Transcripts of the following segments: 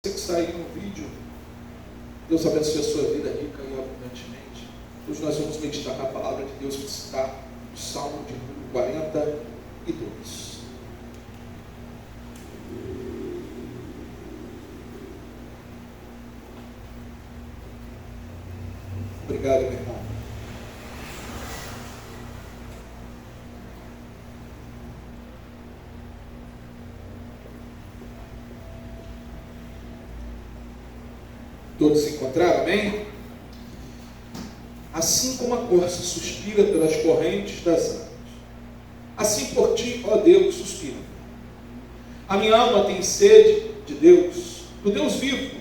que está aí no vídeo, Deus abençoe a sua vida rica e abundantemente. Hoje nós vamos meditar na palavra de Deus que está no Salmo de número 42. Obrigado, meu irmão. Todos se encontraram, amém? Assim como a corça suspira pelas correntes das águas, assim por ti, ó Deus, suspira. A minha alma tem sede de Deus, do Deus vivo.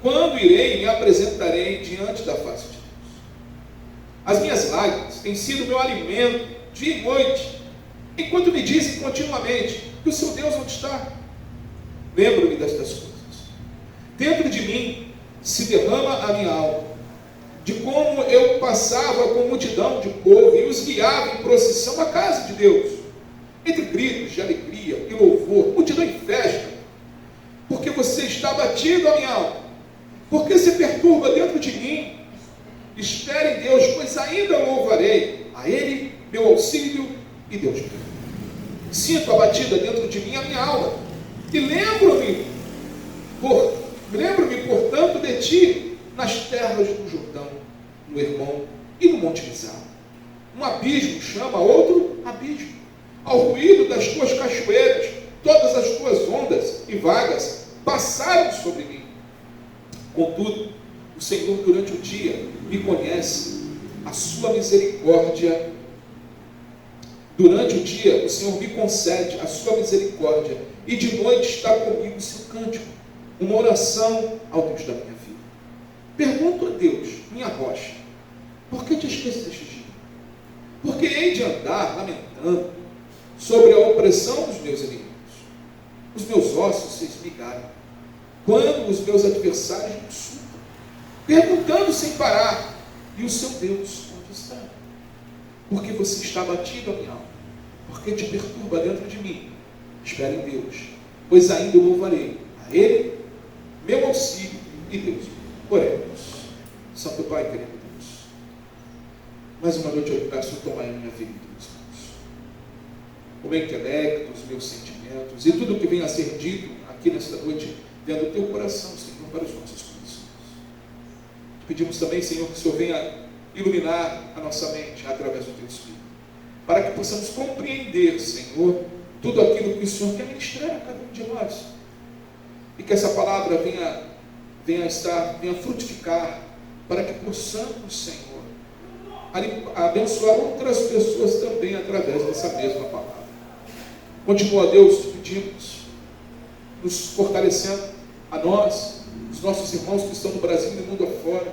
Quando irei, me apresentarei diante da face de Deus. As minhas lágrimas têm sido meu alimento dia e noite, enquanto me dizem continuamente que o seu Deus onde está. Lembro-me destas coisas. Dentro de mim se derrama a minha alma, de como eu passava com multidão de povo e os guiava em procissão à casa de Deus, entre gritos de alegria e louvor, multidão em festa, porque você está abatido, a minha alma, porque se perturba dentro de mim. Espere em Deus, pois ainda louvarei a Ele, meu auxílio e Deus meu. Sinto abatida dentro de mim a minha alma, e lembro-me, portanto, de ti nas terras do Jordão, no Hermon e no Monte Mizar. Um abismo chama outro abismo. Ao ruído das tuas cachoeiras, todas as tuas ondas e vagas passaram sobre mim. Contudo, o Senhor durante o dia me conhece, a sua misericórdia. Durante o dia, o Senhor me concede a sua misericórdia, e de noite está comigo o seu cântico, uma oração ao Deus da minha vida. Pergunto a Deus, minha rocha, por que te esqueceste de mim? Porque hei de andar lamentando sobre a opressão dos meus inimigos. Os meus ossos se esmigaram, quando os meus adversários me insultam, perguntando sem parar, e o seu Deus onde está? Porque você está abatido, a minha alma, porque te perturba dentro de mim. Espere em Deus, pois ainda o louvarei a Ele, meu auxílio e Deus. Oremos. Santo Pai, querido Deus, mais uma noite eu peço tomar em minha vida, meus irmãos, o meu intelecto, os meus sentimentos e tudo o que venha a ser dito aqui nesta noite, dentro do teu coração, Senhor, para os nossos corações. Pedimos também, Senhor, que o Senhor venha iluminar a nossa mente através do teu Espírito, para que possamos compreender, Senhor, tudo aquilo que o Senhor quer ministrar a cada um de nós, e que essa palavra venha frutificar, para que possamos, Senhor, abençoar outras pessoas também através dessa mesma palavra. Continua, Deus, te pedimos, nos fortalecendo a nós, os nossos irmãos que estão no Brasil e no mundo afora,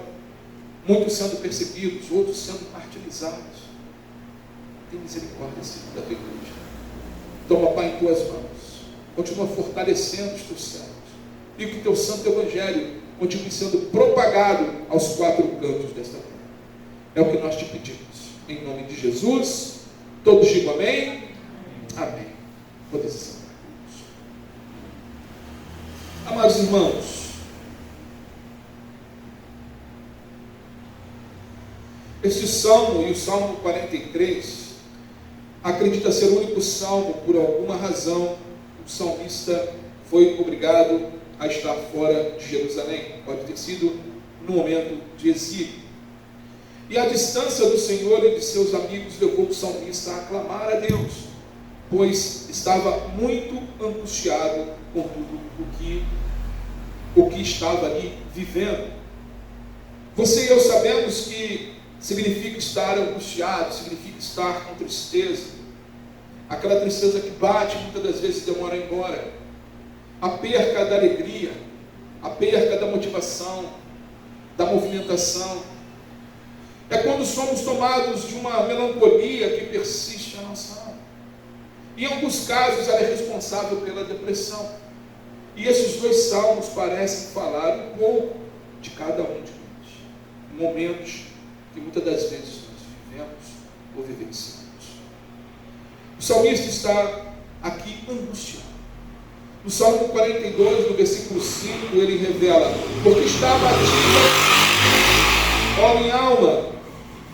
muitos sendo perseguidos, outros sendo martirizados. Tem misericórdia, Senhor, da tua igreja. Toma, Pai, em tuas mãos. Continua fortalecendo os teus servos. E que o teu santo evangelho continue sendo propagado aos quatro cantos desta terra. É o que nós te pedimos. Em nome de Jesus. Todos digam amém. Amém. Podeis sentar. Amados irmãos, este salmo e o Salmo 43 acredita ser o único salmo, por alguma razão, o salmista foi obrigado a estar fora de Jerusalém. Pode ter sido no momento de exílio. E a distância do Senhor e de seus amigos levou o salmista a clamar a Deus, pois estava muito angustiado com tudo o que estava ali vivendo. Você e eu sabemos que significa estar angustiado, significa estar com tristeza, aquela tristeza que bate, muitas das vezes demora embora, a perca da alegria, a perca da motivação, da movimentação. É quando somos tomados de uma melancolia que persiste na nossa alma. Em alguns casos ela é responsável pela depressão. E esses dois salmos parecem falar um pouco de cada um de nós, momentos que muitas das vezes nós vivemos ou vivenciamos. O salmista está aqui angustiado. No Salmo 42, no versículo 5, ele revela: porque está abatida, ó minha alma,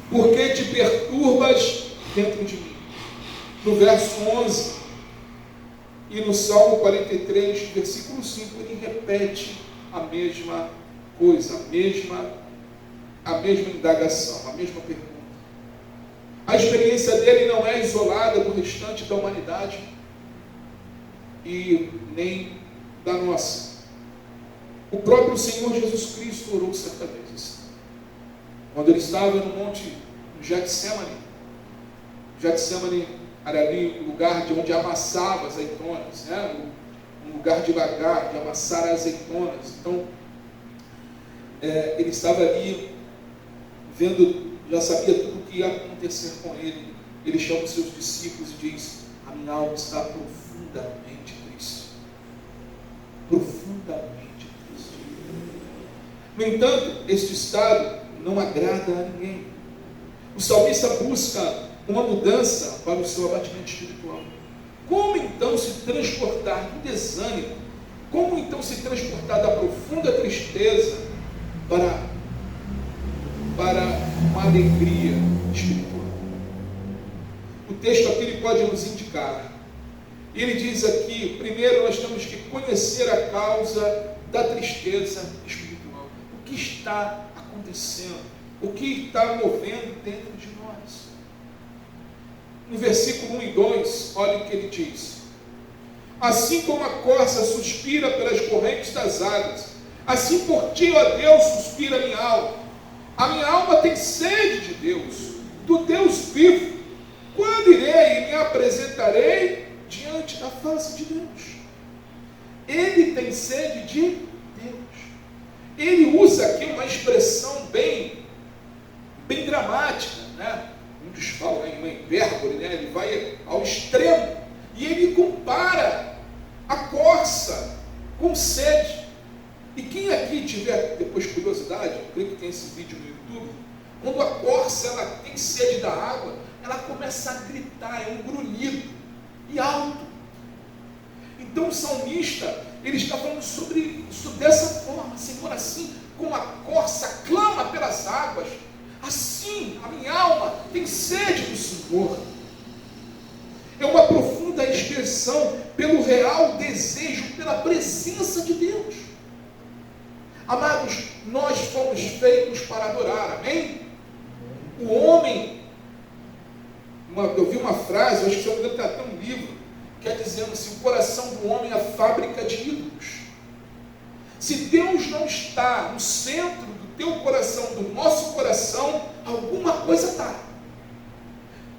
porque te perturbas dentro de mim. No verso 11 e no Salmo 43, versículo 5, ele repete a mesma coisa, a mesma indagação, a mesma pergunta. A experiência dele não é isolada do restante da humanidade e nem da nossa. O próprio Senhor Jesus Cristo orou certa vez, quando ele estava no monte Getsemane. Getsemane era ali o lugar de onde amassava as azeitonas, né? Um lugar de lagar, de amassar as azeitonas. Então, ele estava ali vendo, já sabia tudo o que ia acontecer com ele. Ele chama os seus discípulos e diz: a minha alma está profundamente triste. Profundamente triste. No entanto, este estado não agrada a ninguém. O salmista busca uma mudança para o seu abatimento espiritual. Como então se transportar do desânimo? Como então se transportar da profunda tristeza para uma alegria espiritual? O texto aqui ele pode nos indicar. Ele diz aqui: primeiro nós temos que conhecer a causa da tristeza espiritual. O que está acontecendo? O que está movendo dentro de nós? No versículo 1 e 2, olha o que ele diz: assim como a corça suspira pelas correntes das águas, assim por ti, ó Deus, suspira a minha alma. A minha alma tem sede de Deus, do Deus vivo. Quando irei e me apresentarei diante da face de Deus? Ele tem sede de Deus. Ele usa aqui uma expressão bem dramática, né? Muitos falam em uma hipérbole, né? Ele vai ao extremo e ele compara a corça com sede. E quem aqui tiver depois curiosidade, eu creio que tem esse vídeo no YouTube, quando a corça ela tem sede da água, ela começa a gritar, é um grunhido e alto. Então o salmista ele está falando sobre isso dessa forma: Senhor, assim como a corça clama pelas águas, assim a minha alma tem sede do Senhor. É uma profunda expressão pelo real desejo, pela presença de Deus. Amados, nós fomos feitos para adorar, amém? O homem, eu vi uma frase, eu acho que eu tem até um livro, que é dizendo assim: o coração do homem é a fábrica de ídolos. Se Deus não está no centro do teu coração, do nosso coração, alguma coisa está.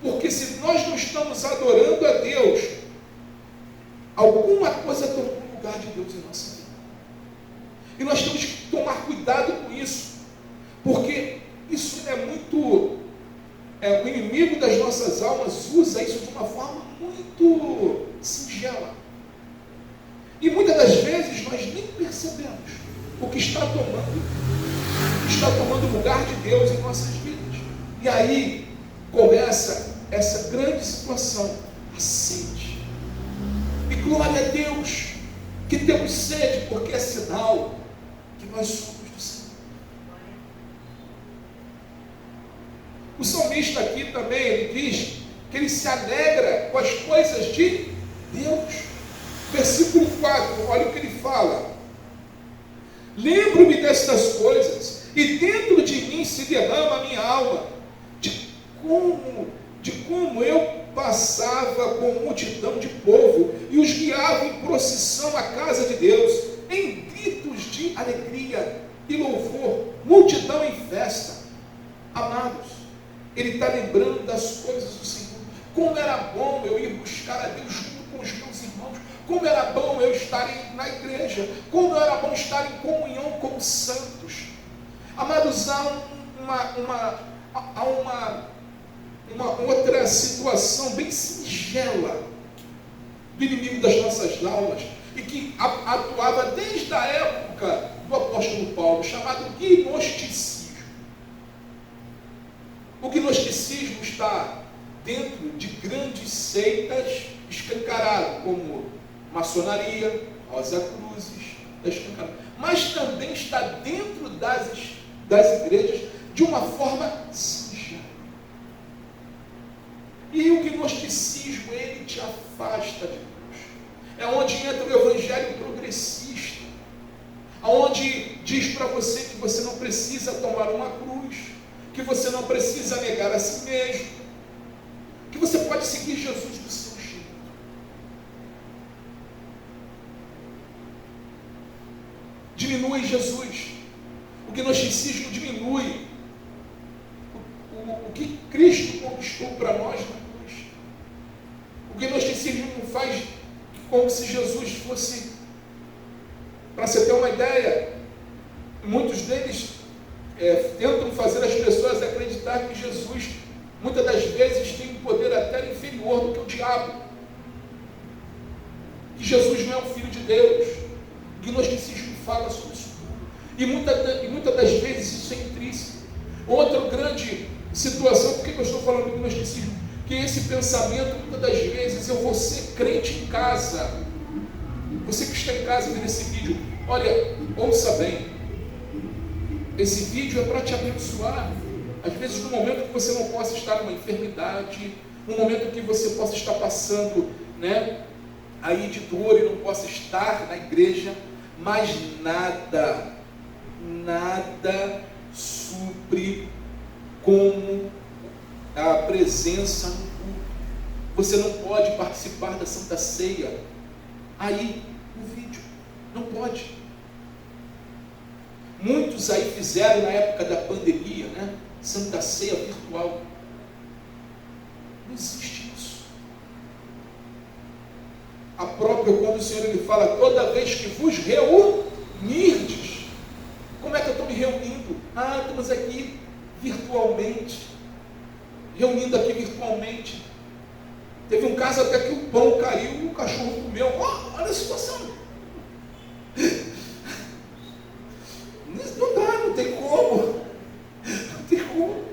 Porque se nós não estamos adorando a Deus, alguma coisa tomou o lugar de Deus em nossa vida. E nós temos que tomar cuidado com isso, porque isso é muito... o inimigo das nossas almas usa isso de uma forma muito singela. E muitas das vezes nós nem percebemos o que está tomando o lugar de Deus em nossas vidas. E aí começa essa grande situação, a sede. E glória a Deus que temos sede, porque é sinal que nós somos do Senhor. O salmista aqui também, ele diz que ele se alegra com as coisas de Deus. Versículo 4, olha o que ele fala: lembro-me destas coisas, e dentro de mim se derrama a minha alma, de como eu passava com multidão de povo, e os guiava em procissão à casa de Deus, em gritos de alegria e louvor, multidão em festa. Amados, ele está lembrando das coisas do Senhor. Como era bom eu ir buscar a Deus junto com os meus irmãos. Como era bom eu estar na igreja. Como era bom estar em comunhão com os santos. Amados, há uma outra situação bem singela do inimigo das nossas almas, e que atuava desde a época do apóstolo Paulo, chamado gnosticismo. O gnosticismo está dentro de grandes seitas escancaradas, como maçonaria, Rosa Cruzes, está escancado. Mas também está dentro das igrejas de uma forma suja. E o gnosticismo, ele te afasta de Deus. É onde entra o evangelho progressista, onde diz para você que você não precisa tomar uma cruz, que você não precisa negar a si mesmo, que você pode seguir Jesus do seu jeito. Diminui Jesus. O gnosticismo diminui o que Cristo conquistou para nós na cruz. O gnosticismo não faz como se Jesus fosse, para você ter uma ideia, muitos deles tentam fazer as pessoas acreditar que Jesus, muitas das vezes, tem um poder até inferior do que o diabo. Que Jesus não é o Filho de Deus. O gnosticismo fala sobre isso tudo. E muitas das vezes isso é intrínseco. Outra grande situação, por que eu estou falando do gnosticismo? Que esse pensamento, muitas das vezes, eu vou ser crente em casa. Você que está em casa vendo esse vídeo, olha, ouça bem. Esse vídeo é para te abençoar. Às vezes, no momento que você não possa estar numa enfermidade, no momento que você possa estar passando, aí de dor e não possa estar na igreja, mas nada supre como a presença no culto. Você não pode participar da Santa Ceia aí no vídeo, não pode. Muitos aí fizeram na época da pandemia, Santa Ceia virtual. Não existe isso. A própria, quando o Senhor ele fala, toda vez que vos reunirdes, como é que eu estou me reunindo? Estamos aqui virtualmente, reunindo aqui virtualmente. Teve um caso até que o pão caiu e o cachorro comeu. Olha a situação. Não dá, não tem como. Não tem como.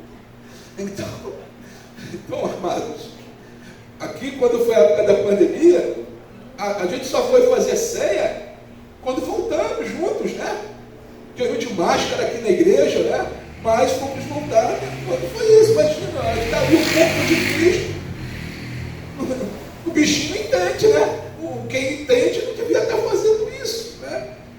Então, amados, aqui quando foi a época da pandemia, a gente só foi fazer ceia quando voltamos juntos, Que eu de máscara aqui na igreja, mas fomos voltar quando foi isso. Imagina, a gente está ali o corpo de Cristo. O bichinho entende, Quem entende não devia estar fazendo isso,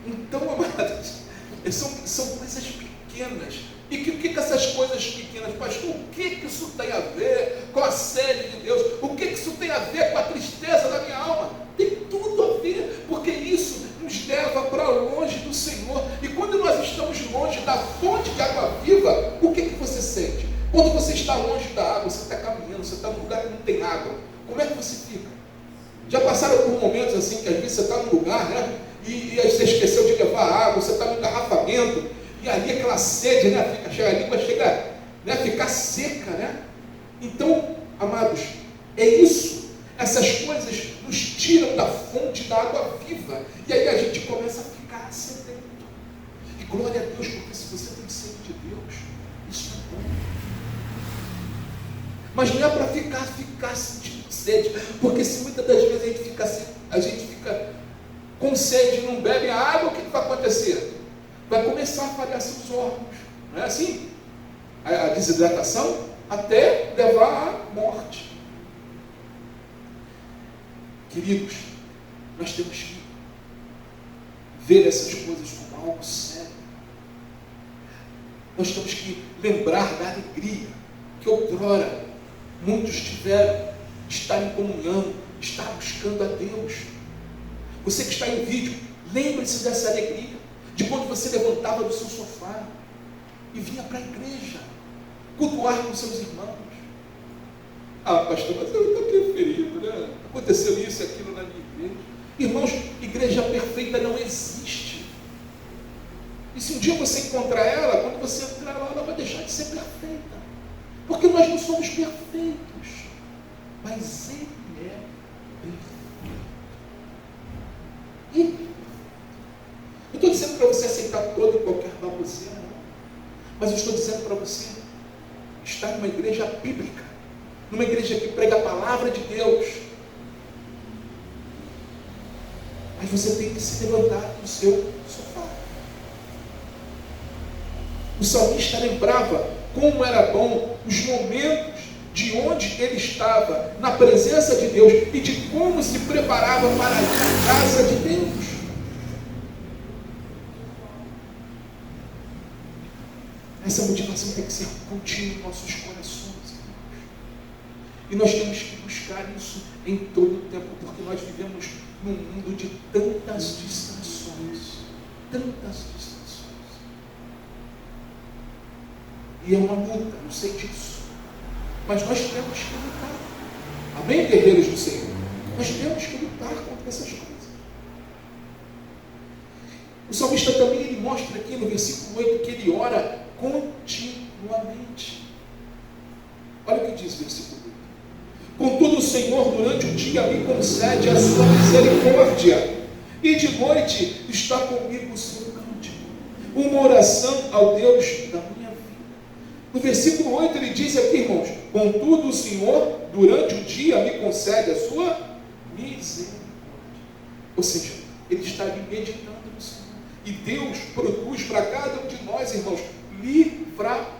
Então, amados, são coisas pequenas. E o que essas coisas pequenas, pastor, o que isso tem a ver com a sede de Deus? O que isso tem a ver com a tristeza da minha alma? Tem tudo a ver, porque isso nos leva para longe do Senhor. E quando nós estamos longe da fonte de água viva, o que você sente? Quando você está longe da água, você está caminhando, você está num lugar que não tem água, como é que você fica? Já passaram por momentos assim, que às vezes você está num lugar, e aí você esqueceu de levar água, você está no engarrafamento, e ali aquela sede, a língua chega a ficar seca, Então, amados, é isso. Essas coisas nos tiram da fonte da água viva, e aí a gente começa a ficar sedento. E glória a Deus, porque se você tem sede de Deus, isso é bom. Mas não é para ficar sentindo sede, porque se muitas das vezes a gente fica com sede e não bebe a água, o que vai acontecer? Vai começar a falhar seus órgãos, não é assim? A desidratação até levar à morte. Queridos, nós temos que ver essas coisas como algo sério. Nós temos que lembrar da alegria que outrora muitos tiveram de estar em comunhão, de estar buscando a Deus. Você que está em vídeo, lembre-se dessa alegria, de quando você levantava do seu sofá e vinha para a igreja, cultuar com seus irmãos. Pastor, mas eu estou aqui ferido, Aconteceu isso e aquilo na minha igreja. Irmãos, igreja perfeita não existe. E se um dia você encontrar ela, quando você entrar lá, ela vai deixar de ser perfeita. Porque nós não somos perfeitos, mas Ele é perfeito. Ele. Eu estou dizendo para você aceitar toda e qualquer baboseira, não. Mas eu estou dizendo para você estar numa igreja bíblica, numa igreja que prega a palavra de Deus. mas você tem que se levantar do seu sofá. O salmista lembrava como era bom os momentos de onde ele estava, na presença de Deus, e de como se preparava para ir à casa de Deus. Essa motivação tem que ser contínua em nossos corações, irmãos. E nós temos que buscar isso em todo o tempo, porque nós vivemos num mundo de tantas distrações. Tantas distrações. E é uma luta, eu sei disso. Mas nós temos que lutar. Amém, guerreiros do Senhor? Nós temos que lutar contra essas coisas. O salmista também ele mostra aqui no versículo 8 que ele ora continuamente. Olha o que diz o versículo 8. Contudo, o Senhor durante o dia me concede a sua misericórdia, e de noite está comigo o seu cântico, uma oração ao Deus da minha vida. No versículo 8 ele diz aqui, irmãos, contudo o Senhor durante o dia me concede a sua misericórdia. Ou seja, ele está ali meditando no Senhor. E Deus produz para cada um de nós, irmãos, livramentos.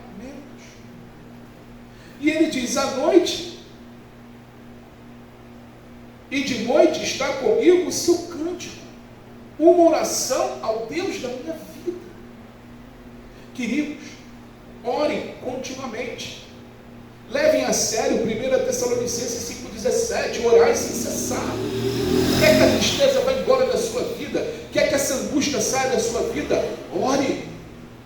E ele diz, à noite, e de noite está comigo o seu cântico, uma oração ao Deus da minha vida. Queridos, orem continuamente. Levem a sério 1 Tessalonicenses 5,17, orai sem cessar. Quer que a tristeza vá embora da sua vida? Quer que essa angústia saia da sua vida? Ore,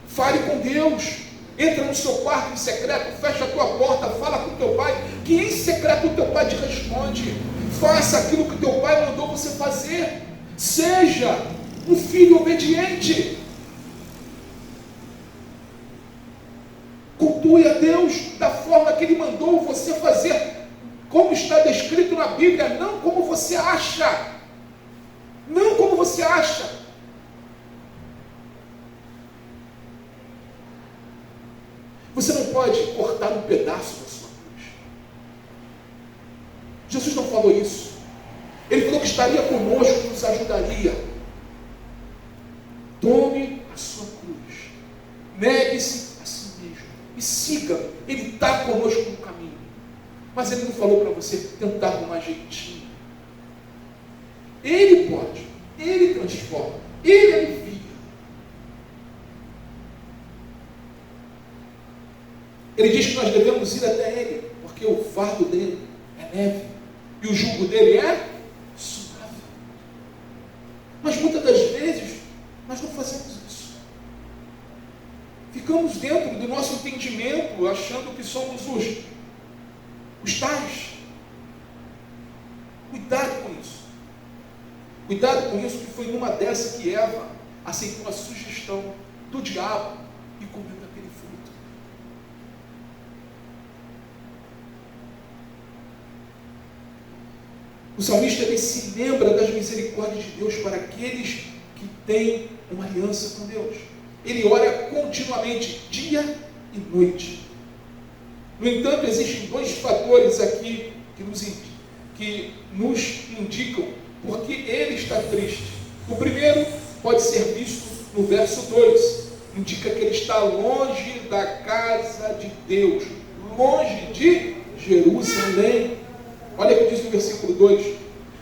fale com Deus. Entra no seu quarto em secreto, fecha a tua porta, fala com teu pai, que em secreto o teu pai te responde. Faça aquilo que teu pai mandou você fazer. Seja um filho obediente. Cultue a Deus da forma que Ele mandou você fazer, como está descrito na Bíblia, não como você acha. Não como você acha. Você não pode cortar um pedaço da sua cruz. Jesus não falou isso. Ele falou que estaria conosco, nos ajudaria. Tome a sua cruz. Negue-se a si mesmo. E siga. Ele está conosco no caminho. Mas Ele não falou para você tentar dar um jeitinho. Ele pode. Ele transforma. Ele alivia. Ele diz que nós devemos ir até Ele, porque o fardo dele é leve e o jugo dele é suave. Mas muitas das vezes nós não fazemos isso. Ficamos dentro do nosso entendimento, achando que somos os tais. Cuidado com isso. Cuidado com isso, que foi numa dessa que Eva aceitou a sugestão do diabo e comeu daquele fruto. O salmista ele se lembra das misericórdias de Deus para aqueles que têm uma aliança com Deus. Ele ora continuamente, dia e noite. No entanto, existem dois fatores aqui que nos indicam porque ele está triste. O primeiro pode ser visto no verso 2. Indica que ele está longe da casa de Deus, longe de Jerusalém. Olha o que diz no versículo 2.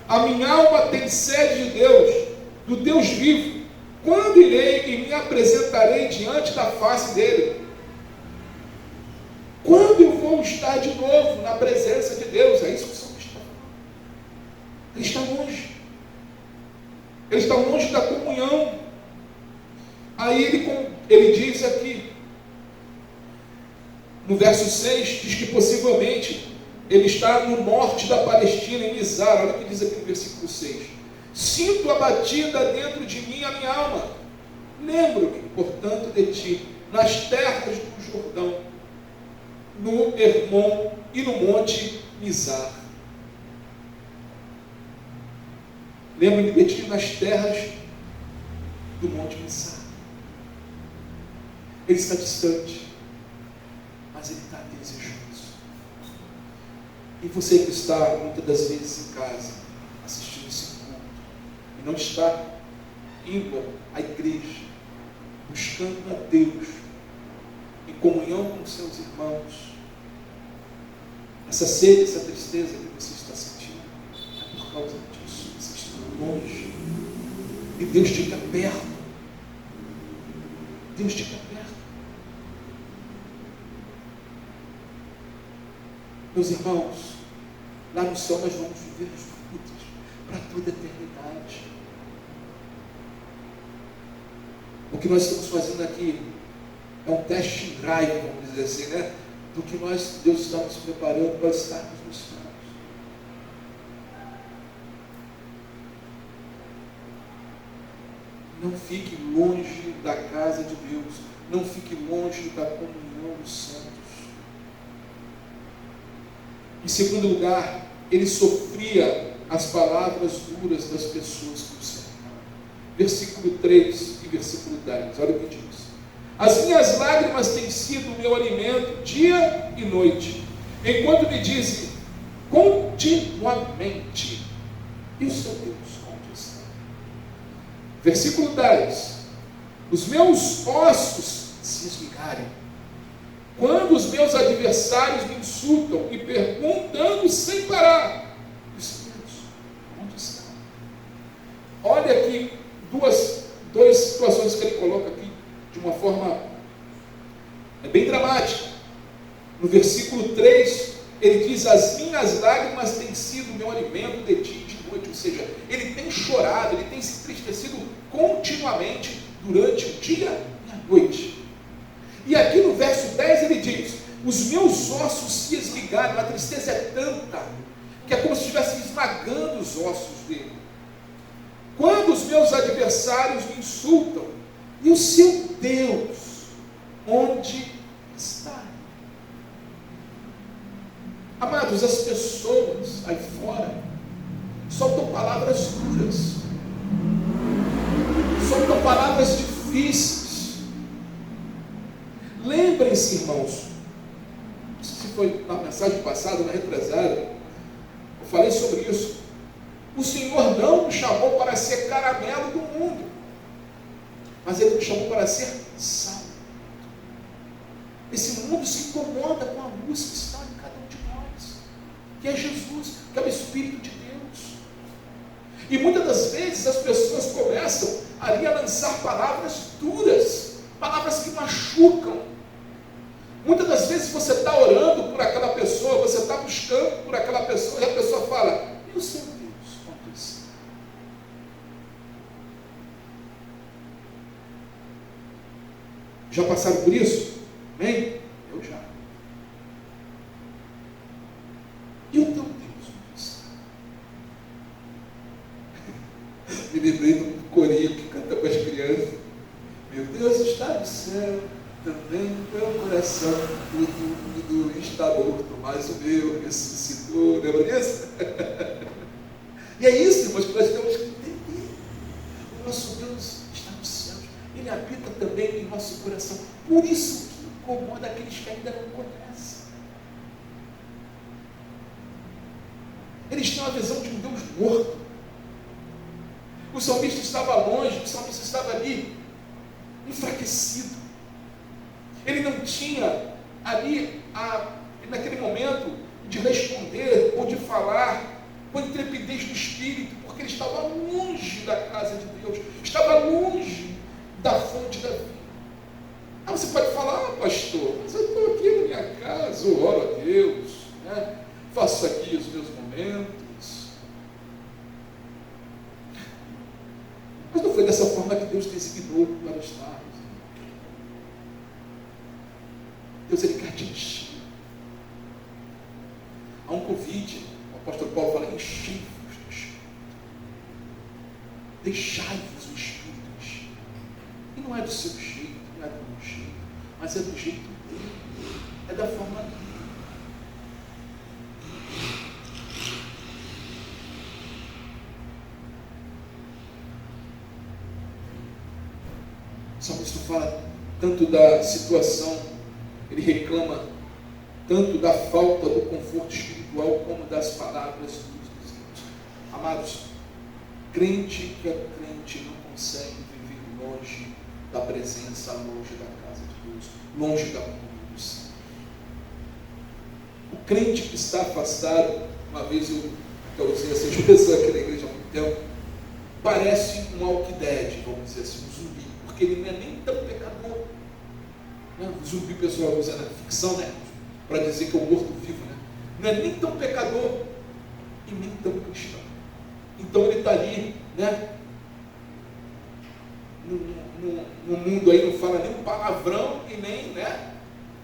A minha alma tem sede de Deus, do Deus vivo. Quando irei e me apresentarei diante da face dele? Quando eu vou estar de novo na presença de Deus? É isso que o salmista está falando. Ele está longe. Ele está longe da comunhão. Aí ele diz aqui, no verso 6, diz que possivelmente ele está no norte da Palestina, em Mizar. Olha o que diz aqui no versículo 6. Sinto abatida dentro de mim a minha alma. Lembro-me, portanto, de ti, nas terras do Jordão, no Hermon e no monte Mizar. Lembro-me de ti nas terras do monte Mizar. Ele está distante, mas ele está desejoso. E você que está muitas das vezes em casa, assistindo esse culto, não está indo à igreja, buscando a Deus, em comunhão com seus irmãos, essa sede, essa tristeza que você está sentindo, é por causa disso. Você está longe. E Deus te quer perto. Deus te quer perto. Meus irmãos, lá no céu nós vamos viver os frutos para toda a eternidade. O que nós estamos fazendo aqui é um test drive, vamos dizer assim, né? Do que Deus está nos preparando para estarmos nos céus. Não fique longe da casa de Deus. Não fique longe da comunhão dos santos. Em segundo lugar, ele sofria as palavras duras das pessoas que o cercavam. Versículo 3 e versículo 10. Olha o que diz. As minhas lágrimas têm sido o meu alimento dia e noite, enquanto me dizem continuamente: e o seu Deus onde está? Versículo 10. Os meus ossos se esmigarem, quando os meus adversários me insultam e perguntando sem parar: e o seu Deus onde está? Olha aqui duas situações que ele coloca aqui de uma forma bem dramática. No versículo 3, ele diz: as minhas lágrimas têm sido o meu alimento de dia e de noite. Ou seja, ele tem chorado, ele tem se entristecido continuamente durante o dia e a noite. E aqui no verso 10 ele diz: os meus ossos se esligaram. A tristeza é tanta que é como se estivesse esmagando os ossos dele. Quando os meus adversários me insultam, e o seu Deus onde está? Amados, as pessoas aí fora soltam palavras duras, soltam palavras difíceis. Lembrem-se, irmãos, não sei se foi na mensagem passada, na retrasada, eu falei sobre isso. O Senhor não nos chamou para ser caramelo do mundo, mas Ele nos chamou para ser sal. Esse mundo se incomoda com a luz que está em cada um de nós, que é Jesus, que é o Espírito de Deus. E muitas das vezes as pessoas começam ali a lançar palavras duras, palavras que machucam. Muitas das vezes você está orando por aquela pessoa, você está buscando por aquela pessoa, e a pessoa fala: e o seu Deus onde está? Já passaram por isso? Amém? Eu já. E o teu Deus onde está? Me lembrei do corinho que canta com as crianças. Meu Deus está no céu, também no teu coração. Tudo está morto, mas o meu ressuscitou. Lembra disso? E é isso, irmãos, que nós temos que entender. O nosso Deus está no céu. Ele habita também em nosso coração. Por isso que incomoda aqueles que ainda não conhecem. Eles têm uma visão de um Deus morto. O salmista estava longe, o salmista estava ali, enfraquecido. Ele não tinha ali, naquele momento, de responder ou de falar com intrepidez do espírito, porque ele estava longe da casa de Deus, estava longe da fonte da vida. Ah, você pode falar: ah, pastor, mas eu estou aqui na minha casa, eu oro a Deus, né? Faço aqui os meus momentos. Mas não foi dessa forma que Deus designou para estar. Deus, Ele quer te encher. Há um convite, o apóstolo Paulo fala: enchei-vos do Espírito. Deixai-vos o Espírito encher. E não é do seu jeito, não é do meu jeito, mas é do jeito dele, é da forma dele. O salmista fala tanto da situação, ele reclama tanto da falta do conforto espiritual como das palavras dos Deus. Amados, Crente que é crente não consegue viver longe da presença, longe da casa de Deus, longe da comunhão dos santos. O crente que está afastado, uma vez eu usei essa expressão aqui na igreja há muito tempo, parece um walking dead, vamos dizer assim, um zumbi, porque ele não é nem tão pecador. Né? O zumbi o pessoal usa na ficção, né? Para dizer que é um morto-vivo, né? Não é nem tão pecador e nem tão cristão. Então ele está ali, né? No mundo aí não fala nem um palavrão e nem, né?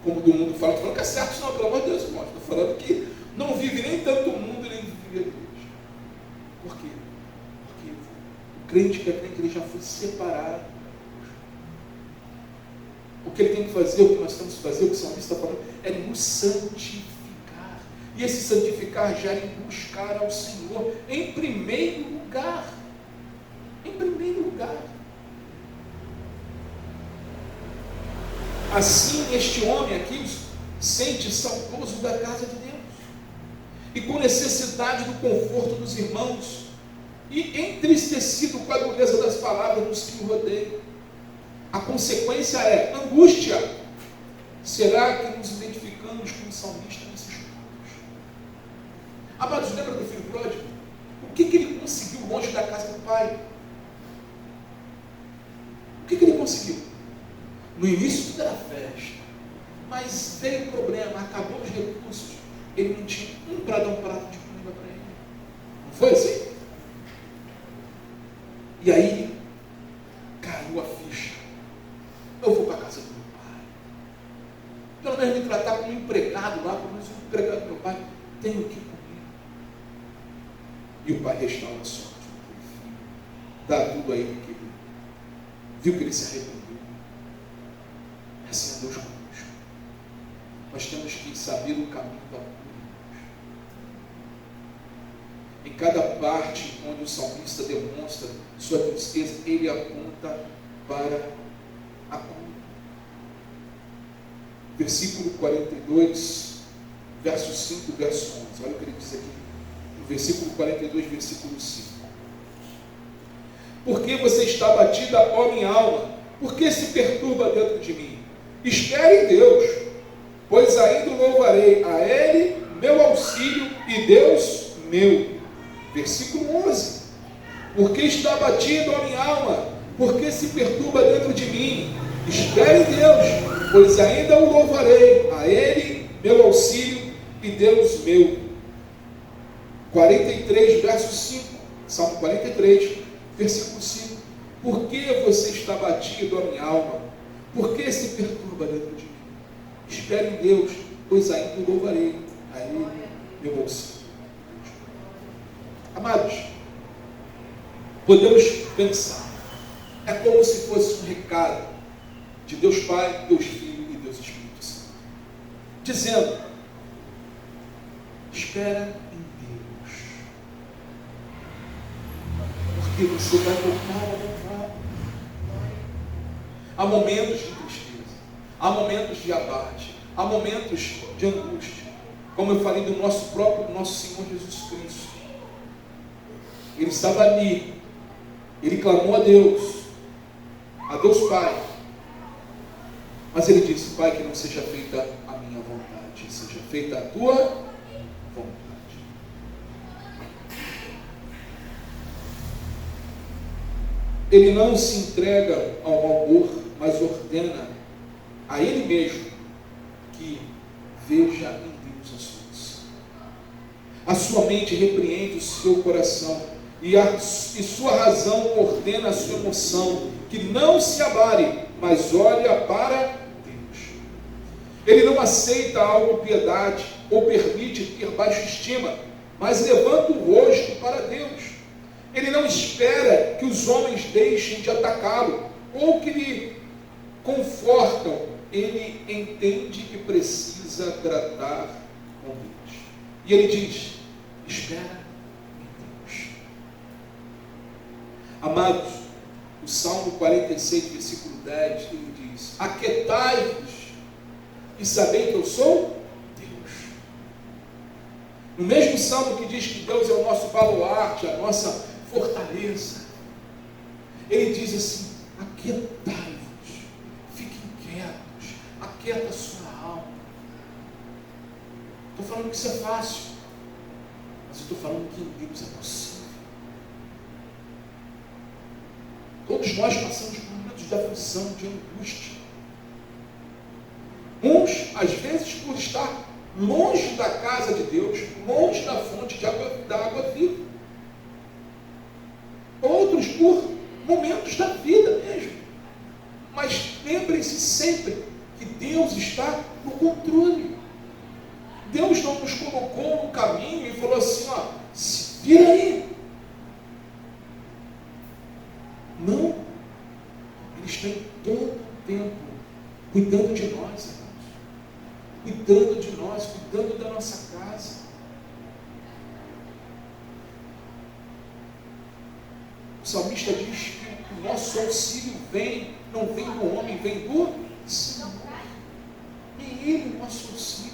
Como do mundo fala, estou falando que é certo, não, pelo amor de Deus, irmão. Estou falando que não vive nem tanto o mundo, nem vive a igreja. Por quê? Porque o crente que é crente, ele já foi separado. O que ele tem que fazer, o que nós temos que fazer, o que o salmista está falando, é nos santificar. E esse santificar já é buscar ao Senhor em primeiro lugar. Em primeiro lugar. Assim, este homem aqui sente saudoso da casa de Deus e com necessidade do conforto dos irmãos e entristecido com a dureza das palavras dos que o rodeiam. A consequência é angústia. Será que nos identificamos com o salmista nesses pontos? Amados, lembra do filho pródigo? O que ele conseguiu longe da casa do pai? O que ele conseguiu? No início tudo era festa, mas veio o problema, acabou os recursos, ele não tinha um para dar um prato de comida para ele. Não foi assim? E aí caiu a ficha. Eu vou para a casa do meu pai. Pelo menos me tratar como um empregado lá, pelo menos um empregado do meu pai, tenho que comer. E o pai restaura a sorte do filho, dá tudo a ele que ele viu que ele se arrependeu. Assim é Deus conosco. Nós temos que saber o caminho da cura. Em cada parte onde o salmista demonstra sua tristeza, ele aponta para a cura. Versículo 42, verso 5, verso 11. Olha o que ele diz aqui. No versículo 42, versículo 5. Por que você está abatida, ó minha alma? Por que se perturba dentro de mim? Espere em Deus, pois ainda louvarei a Ele, meu auxílio e Deus meu. Versículo 11. Por que está abatido a minha alma? Por que se perturba dentro de mim? Espere em Deus, pois ainda o louvarei a Ele, meu auxílio e Deus meu. 43, verso 5. Salmo 43, versículo 5. Por que você está abatido a minha alma? Por que se perturba dentro de mim? Espere em Deus, pois ainda o louvarei a Ele, meu auxílio. Amados, podemos pensar, é como se fosse um recado de Deus Pai, Deus Filho e Deus Espírito Santo, dizendo: espera em Deus, porque você vai voltar a louvar. Há momentos de tristeza, há momentos de abate, há momentos de angústia, como eu falei do nosso Senhor Jesus Cristo. Ele estava ali, ele clamou a Deus Pai, mas ele disse: Pai, que não seja feita a minha vontade, seja feita a tua vontade. Ele não se entrega ao mau humor, mas ordena a ele mesmo que veja em Deus a solução. A sua mente repreende o seu coração e sua razão ordena a sua emoção, que não se abale, mas olha para Deus. Ele não aceita a autopiedade ou permite ter baixa estima, mas levanta o rosto para Deus. Ele não espera que os homens deixem de atacá-lo ou que lhe confortam. Ele entende que precisa tratar com Deus. E ele diz: espera em Deus. Amados, o Salmo 46, versículo 10, ele diz: aquietai-vos e sabei que eu sou Deus. No mesmo Salmo que diz que Deus é o nosso baluarte, a nossa fortaleza. Ele diz assim: aquietai-vos, fiquem quietos, aquieta a sua alma. Estou falando que isso é fácil, mas eu estou falando que em Deus é possível. Todos nós passamos por momentos de aflição, de angústia. Uns, às vezes, por estar longe da casa de Deus, longe da fonte da água viva. Outros por momentos da vida mesmo. Mas lembrem-se sempre que Deus está no controle. Deus não nos colocou no caminho e falou assim: ó, se vira aí. Não. Ele está em todo o tempo cuidando de nós, irmãos. Cuidando de nós, cuidando da nossa casa. O salmista diz que o nosso auxílio não vem do homem, vem do Senhor. É Ele o nosso auxílio.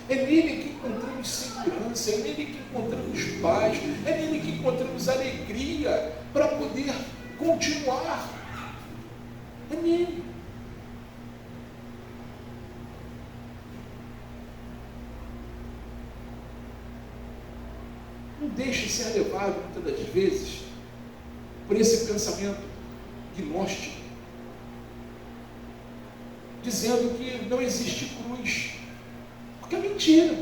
É nele que encontramos segurança, é nele que encontramos paz, é nele que encontramos alegria para poder continuar. É nele. Não deixe ser levado, muitas das vezes, por esse pensamento gnóstico, dizendo que não existe cruz, porque é mentira.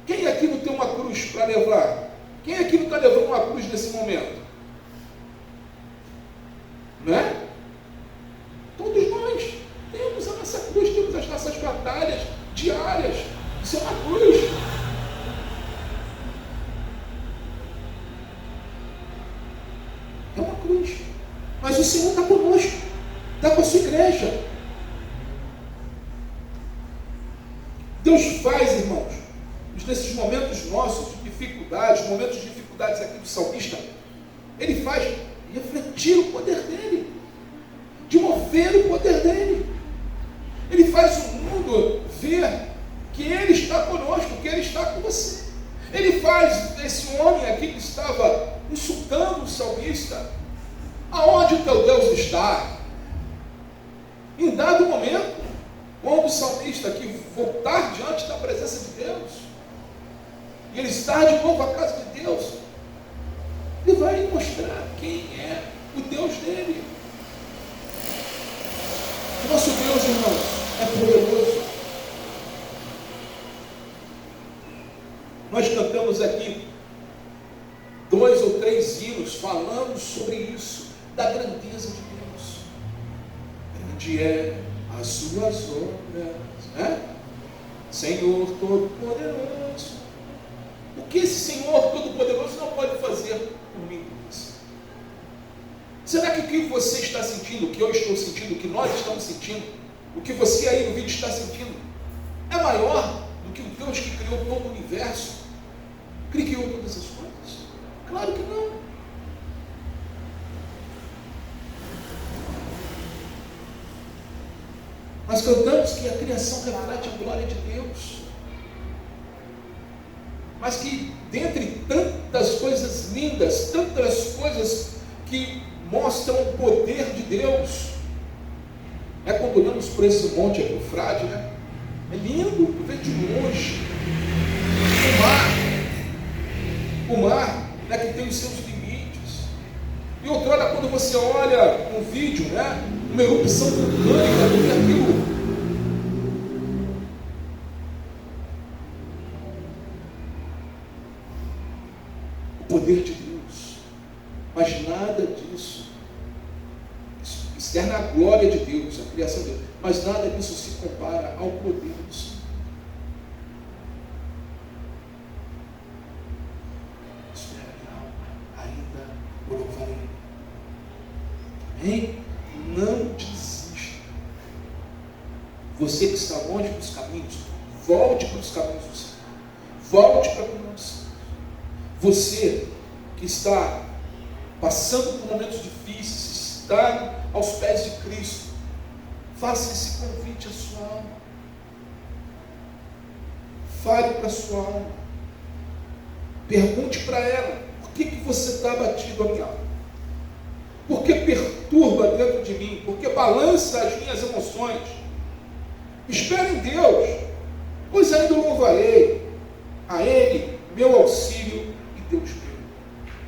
Quem aqui não tem uma cruz para levar? Quem aqui não está levando uma cruz nesse momento? Não é? Todos nós temos a nossa cruz, temos as nossas batalhas diárias. Isso é uma cruz. É uma cruz. Mas o Senhor está conosco, está com a sua igreja. Deus faz, irmãos, nesses momentos nossos de dificuldades, momentos de dificuldades aqui do salmista, Ele faz refletir o poder dEle, de mover o poder dEle. Ele faz o mundo ver que Ele está conosco, que Ele está com você. Ele faz esse homem aqui que estava insultando o salmista: aonde o teu Deus está? Em dado momento, quando o salmista aqui voltar diante da presença de Deus, e ele estar de novo à casa de Deus, ele vai mostrar quem é o Deus dele. O nosso Deus, irmãos, é poderoso. Nós cantamos aqui 2 ou 3 hinos falando sobre isso, da grandeza de Deus. Grande é as suas obras, né? Senhor Todo-Poderoso. O que esse Senhor Todo-Poderoso não pode fazer por mim e por você? Será que o que você está sentindo, o que eu estou sentindo, o que nós estamos sentindo, o que você aí no vídeo está sentindo, é maior do que o Deus que criou todo o universo, que criou todas as coisas? Claro que não. Nós cantamos que a criação reflete a glória de Deus, mas que dentre tantas coisas lindas, tantas coisas que mostram o poder de Deus, é quando olhamos por esse monte aqui, o Frade, né? É lindo, tu vê de longe, o mar, né, que tem os seus limites. E outrora, quando você olha um vídeo, né, uma erupção vulcânica, do que aquilo. O poder de Deus. Mas nada disso externa a glória de Deus, a criação de Deus. Mas nada disso se compara ao poder do Senhor. Espera que a alma ainda louvarei. Amém? Não desista. Você que está longe dos caminhos, volte para os caminhos do Senhor. Volte para a comunhão do Senhor. Você que está passando por momentos difíceis, está aos pés de Cristo, faça esse convite à sua alma. Fale para a sua alma. Pergunte para ela, por que você está abatido, Amial? Por que perturba dentro de mim? Por que balança as minhas emoções? Espere em Deus, pois ainda o louvarei. A Ele, meu auxílio e Deus meu.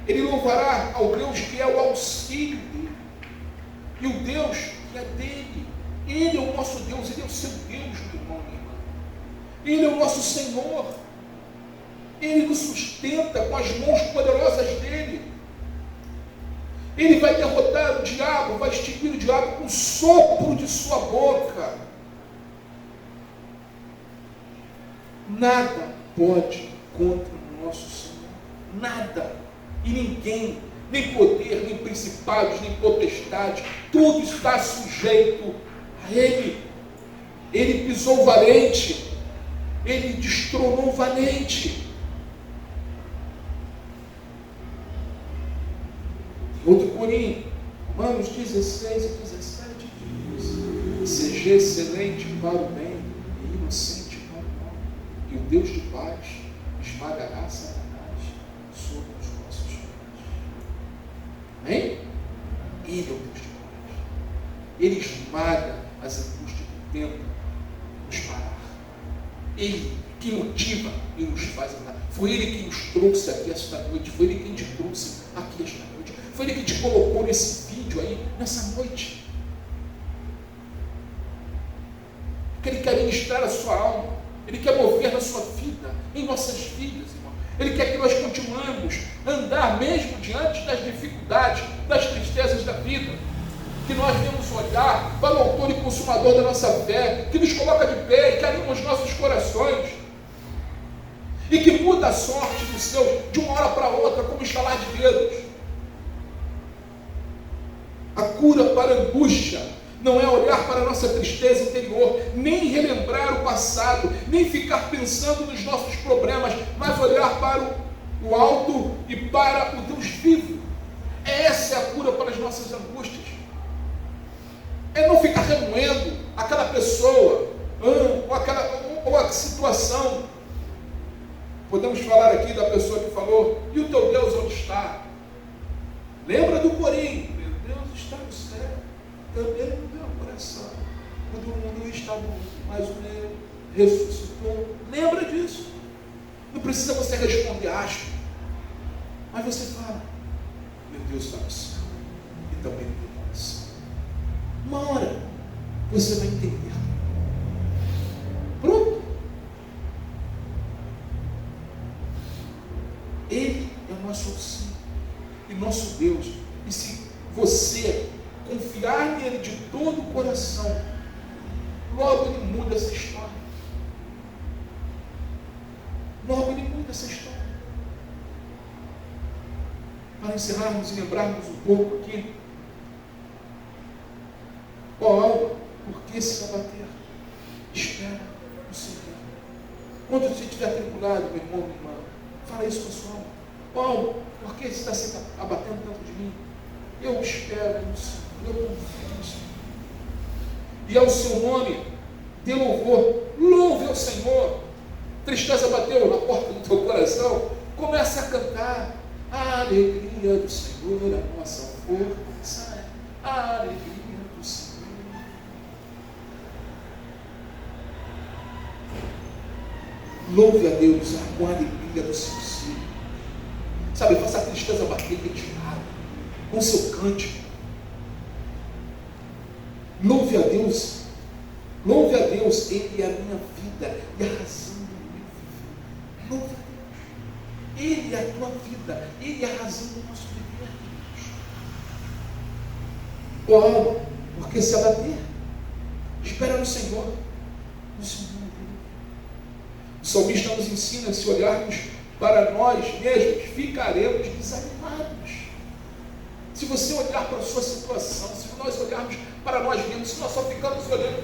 Ele louvará ao Deus que é o auxílio dele. E o Deus que é dele. Ele é o nosso Deus, Ele é o seu Deus, meu irmão, minha irmã. Ele é o nosso Senhor. Ele nos sustenta com as mãos poderosas dele. Ele vai derrotar o diabo, vai extinguir o diabo com o sopro de sua boca. Nada pode contra o nosso Senhor. Nada. E ninguém, nem poder, nem principados, nem potestade, tudo está sujeito a Ele. Ele pisou o valente. Ele destronou o valente. Outro Coríntios, Romanos 16 e 17 diz: seja excelente para o bem e inocente para o mal, e o Deus de paz esmagará Satanás sobre os nossos pés. Amém? Ele é o Deus de paz. Ele esmaga as angústias que tentam nos parar. Ele que motiva e nos faz andar. Foi Ele que nos trouxe aqui esta noite. Foi Ele quem te trouxe aqui esta noite. Foi Ele que te colocou nesse vídeo aí, nessa noite. Porque Ele quer ministrar a sua alma. Ele quer mover na sua vida, em nossas vidas, irmão. Ele quer que nós continuemos a andar mesmo diante das dificuldades, das tristezas da vida. Que nós venhamos olhar para o autor e consumador da nossa fé, que nos coloca de pé e que anima os nossos corações. E que muda a sorte do seu de uma hora para outra, como estalar de dedos. A cura para a angústia não é olhar para a nossa tristeza interior, nem relembrar o passado, nem ficar pensando nos nossos problemas, mas olhar para o alto e para o Deus vivo. Essa é a cura para as nossas angústias. É não ficar remoendo aquela pessoa ou a situação. Podemos falar aqui da pessoa que falou: e o teu Deus onde está? Lembra do Coríntios? Deus está no céu, também no meu coração. Quando o mundo estava mais ou menos, ressuscitou. Lembra disso? Não precisa você responder asco, mas você fala: meu Deus está no céu e também no meu coração. Uma hora você vai entender. Pronto. Ele é o nosso auxílio e nosso Deus. E se você confiar nele de todo o coração, logo ele muda essa história. Logo ele muda essa história. Para encerrarmos e lembrarmos um pouco aqui. Ó alma, por que se abater? Espera no Senhor. Quando você estiver tribulado, meu irmão, minha irmã, fala isso com a sua alma. Ó alma, por que você está se abatendo dentro de mim? Eu espero no Senhor, eu confio no Senhor. E ao seu nome, dê louvor, louve ao Senhor. Tristeza bateu na porta do teu coração, começa a cantar. A alegria do Senhor, a nossa força, a alegria do Senhor. Louve a Deus com a alegria do seu ser. Sabe, faça a tristeza bater retirada com o seu cântico. Louve a Deus. Louve a Deus. Ele é a minha vida e a razão do meu viver. Louve a Deus. Ele é a tua vida. Ele é a razão do nosso viver. Ora, porque se abater, espera no Senhor. No Senhor. O salmista nos ensina: se olharmos para nós mesmos, ficaremos desanimados. Se você olhar para a sua situação, se nós olharmos para nós mesmos, se nós só ficamos olhando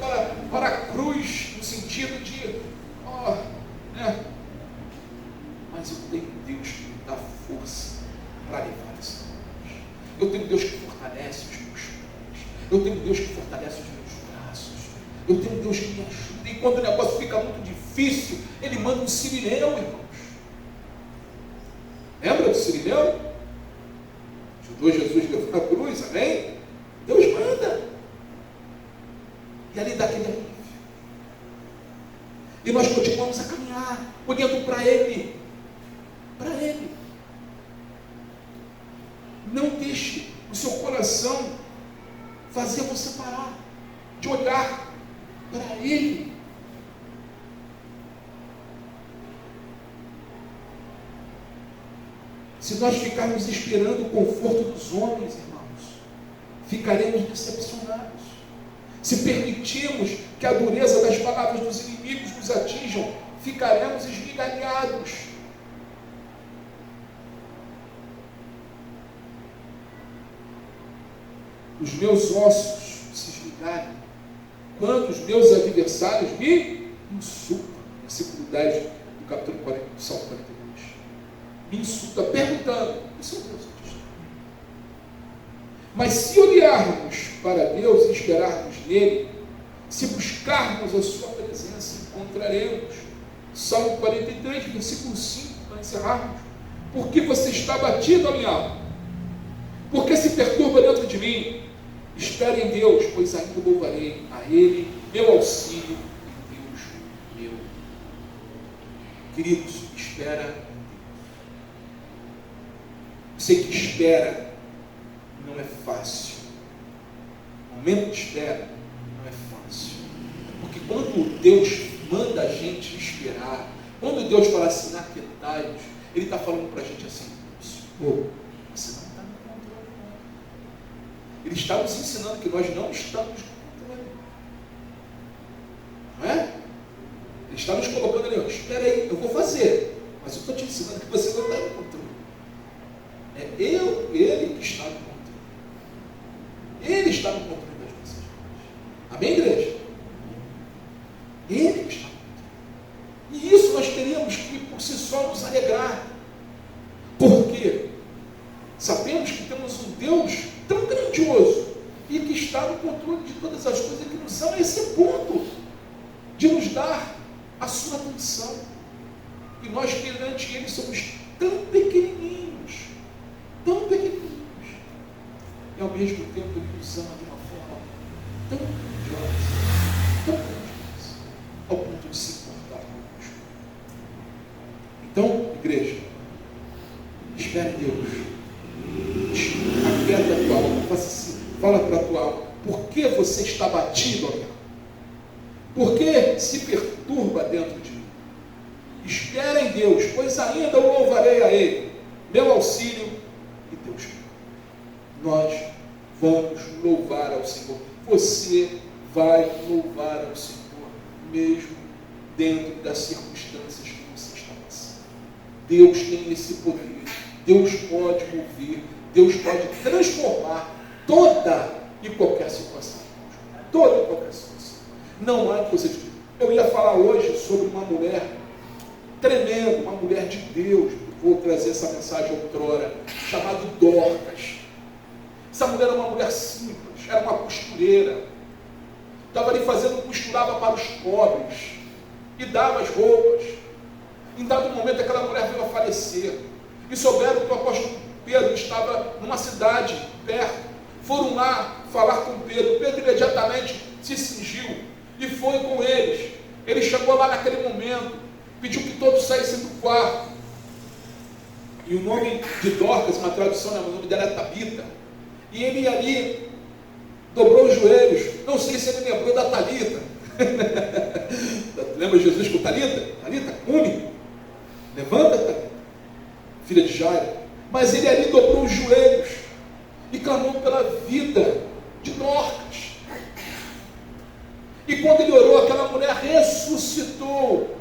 para a cruz, no sentido de, mas eu tenho Deus que me dá força para levar essa cruz. Eu tenho Deus que fortalece os meus pés. Eu tenho Deus que fortalece os meus braços. Eu tenho Deus que me ajuda. E quando o negócio fica muito difícil, Ele manda um sirineu, irmãos. Lembra do Sirineu? Ajudou Jesus a levar a cruz, amém? Deus manda. E ali dá aquele alívio. E nós continuamos a caminhar, olhando para Ele. Para Ele. Não deixe o seu coração fazer você parar de olhar para Ele. Se nós ficarmos esperando o conforto dos homens, irmãos, ficaremos decepcionados. Se permitirmos que a dureza das palavras dos inimigos nos atinjam, ficaremos esmigalhados. Os meus ossos se esmigalham quando os meus adversários me insultam. Versículo 10 do capítulo 40, do Salmo 42. Me insulta, perguntando: isso é Deus? Mas se olharmos para Deus e esperarmos nele, se buscarmos a sua presença, encontraremos. Salmo 43, versículo 5, para encerrarmos. Por que você está abatido, a minha alma? Por que se perturba dentro de mim? Espere em Deus, pois ainda louvarei a Ele, meu auxílio e Deus meu. Queridos, espera em Deus. Você que espera, não é fácil. O momento de espera não é fácil. Porque quando Deus manda a gente esperar, quando Deus fala assim, aquietai-vos, Ele está falando para a gente assim: oh, você não está no controle, não. Ele está nos ensinando que nós não estamos no controle. Não é? Ele está nos colocando ali: espera aí, eu vou fazer, mas eu estou te ensinando que você não está no controle. É Ele que está no controle. Ele está no controle das nossas vidas. Amém, igreja? Ele que está no controle. E isso nós teríamos que, por si só, nos alegrar. Por quê? Sabemos que temos um Deus tão grandioso e que está no controle de todas as coisas, que nos ama a esse ponto de nos dar a sua atenção. E nós perante Ele somos tão pequenininhos, e ao mesmo tempo Ele nos ama de uma forma tão grandiosa, ao ponto de se importar conosco. Então, igreja, espere em Deus, aquieta a tua alma, fala para a tua alma: por que você está batido, amigo? Por que se perturba dentro de mim? Espera em Deus, pois ainda o louvarei a Ele, meu auxílio e Deus meu. Nós vamos louvar ao Senhor. Você vai louvar ao Senhor, mesmo dentro das circunstâncias que você está passando. Deus tem esse poder. Deus pode mover. Deus pode transformar toda e qualquer situação. Toda e qualquer situação. Não há coisa de... Eu ia falar hoje sobre uma mulher tremenda, uma mulher de Deus. Vou trazer essa mensagem outrora, chamada Dorcas. Essa mulher era uma mulher simples, era uma costureira. Estava ali costurava para os pobres e dava as roupas. Em dado momento, aquela mulher veio a falecer. E souberam que o apóstolo Pedro estava numa cidade perto. Foram lá falar com Pedro. Pedro imediatamente se cingiu e foi com eles. Ele chegou lá naquele momento, pediu que todos saíssem do quarto. E o nome de Dorcas, uma tradução, o nome dela é Tabita. E ele ali dobrou os joelhos. Não sei se ele lembrou da Talita. Lembra Jesus com Talita? Talita, une. Levanta, Talita, filha de Jairo. Mas ele ali dobrou os joelhos e clamou pela vida de Dorcas. E quando ele orou, aquela mulher ressuscitou.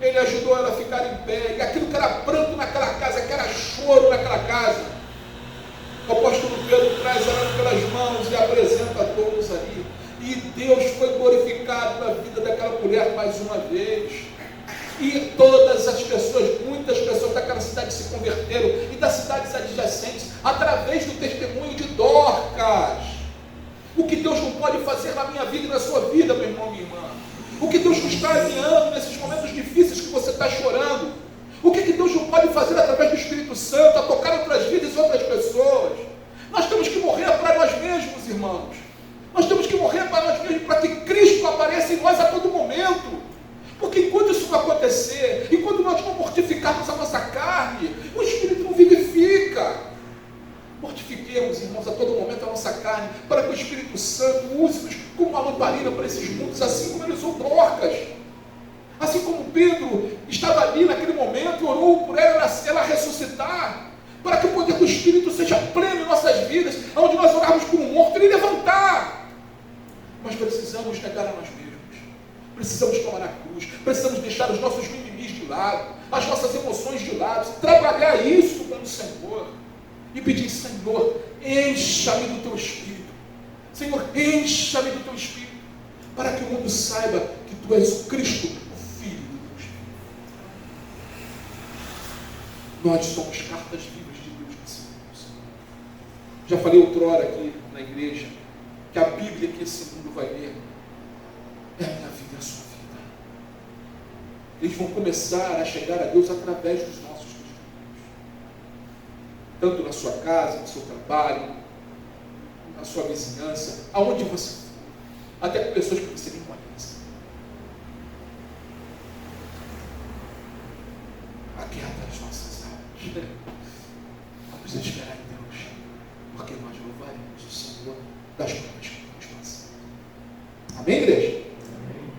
Ele ajudou ela a ficar em pé. E aquilo que era pranto naquela casa, que era choro naquela casa, o apóstolo Pedro traz ela pelas mãos e apresenta a todos ali. E Deus foi glorificado na vida daquela mulher mais uma vez. E todas as pessoas, muitas pessoas daquela cidade se converteram, e das cidades adjacentes, através do testemunho de Dorcas. O que Deus não pode fazer na minha vida e na sua vida, meu irmão, minha irmã? O que Deus não está alinhando nesses momentos difíceis que você está chorando? O que Deus não pode fazer através do Espírito Espírito Santo a tocar outras vidas e outras pessoas. Nós temos que morrer para nós mesmos, irmãos. Nós temos que morrer para nós mesmos, para que Cristo apareça em nós a todo momento. Porque enquanto isso não acontecer, enquanto nós não mortificarmos a nossa carne, o Espírito não vivifica. Mortifiquemos, irmãos, a todo momento a nossa carne, para que o Espírito Santo use-nos como uma lamparina para esses mundos, assim como ele usou Dorcas. Assim como Pedro estava ali naquele momento, orou por ela ressuscitar, para que o poder do Espírito seja pleno em nossas vidas, onde nós orarmos por um morto e levantar. Mas precisamos negar a nós mesmos, precisamos tomar a cruz, precisamos deixar os nossos mimimis de lado, as nossas emoções de lado, trabalhar isso com o Senhor e pedir: Senhor, encha-me do teu Espírito, Senhor, encha-me do teu Espírito, para que o mundo saiba que tu és o Cristo, o Filho de Deus. Nós somos cartas vivas de Deus nesse mundo. Já falei outrora aqui na igreja que a Bíblia que esse mundo vai ler é a minha vida e a sua vida. Eles vão começar a chegar a Deus através dos nossos testemunhos. Tanto na sua casa, no seu trabalho, na sua vizinhança, aonde você for. Até com pessoas que você nem conhece. A guerra das nossas almas. Vamos esperar em Deus, porque nós louvaremos o Senhor das provas que vamos passar. Amém, igreja? Amém.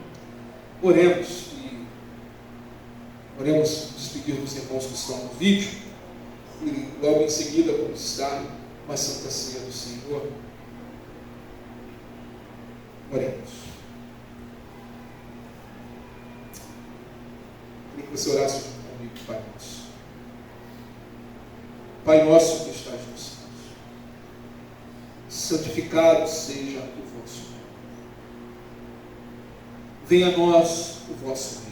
Oremos despedir dos irmãos que estão no vídeo, e logo em seguida vamos estar com a Santa Ceia do Senhor. Oremos. Queria que você orasse comigo, Pai nosso. Pai nosso que estás nos céus, santificado seja o vosso nome. Venha a nós o vosso reino.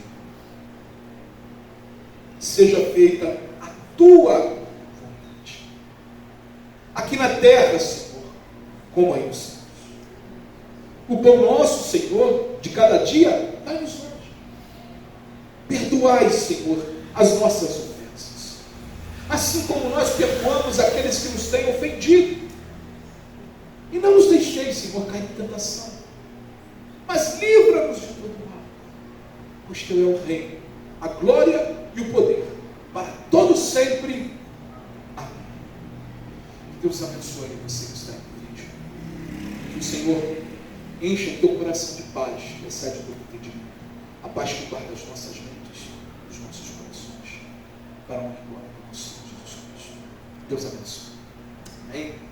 Seja feita a tua vontade, aqui na terra, Senhor, como aí no céu. O pão nosso, Senhor, de cada dia, dai-nos hoje. Perdoai, Senhor, as nossas ofensas, assim como nós perdoamos aqueles que nos têm ofendido. E não nos deixeis, Senhor, cair em tentação, mas livra-nos de todo mal, pois teu é o reino, a glória e o poder, para todos sempre. Amém. Que Deus abençoe você que está no vídeo. Que o Senhor encha o teu coração de paz, que excede todo entendimento. A paz que guarda as nossas mentes, os nossos corações, para a honra e glória do nosso Senhor Jesus Cristo. Deus abençoe. Amém.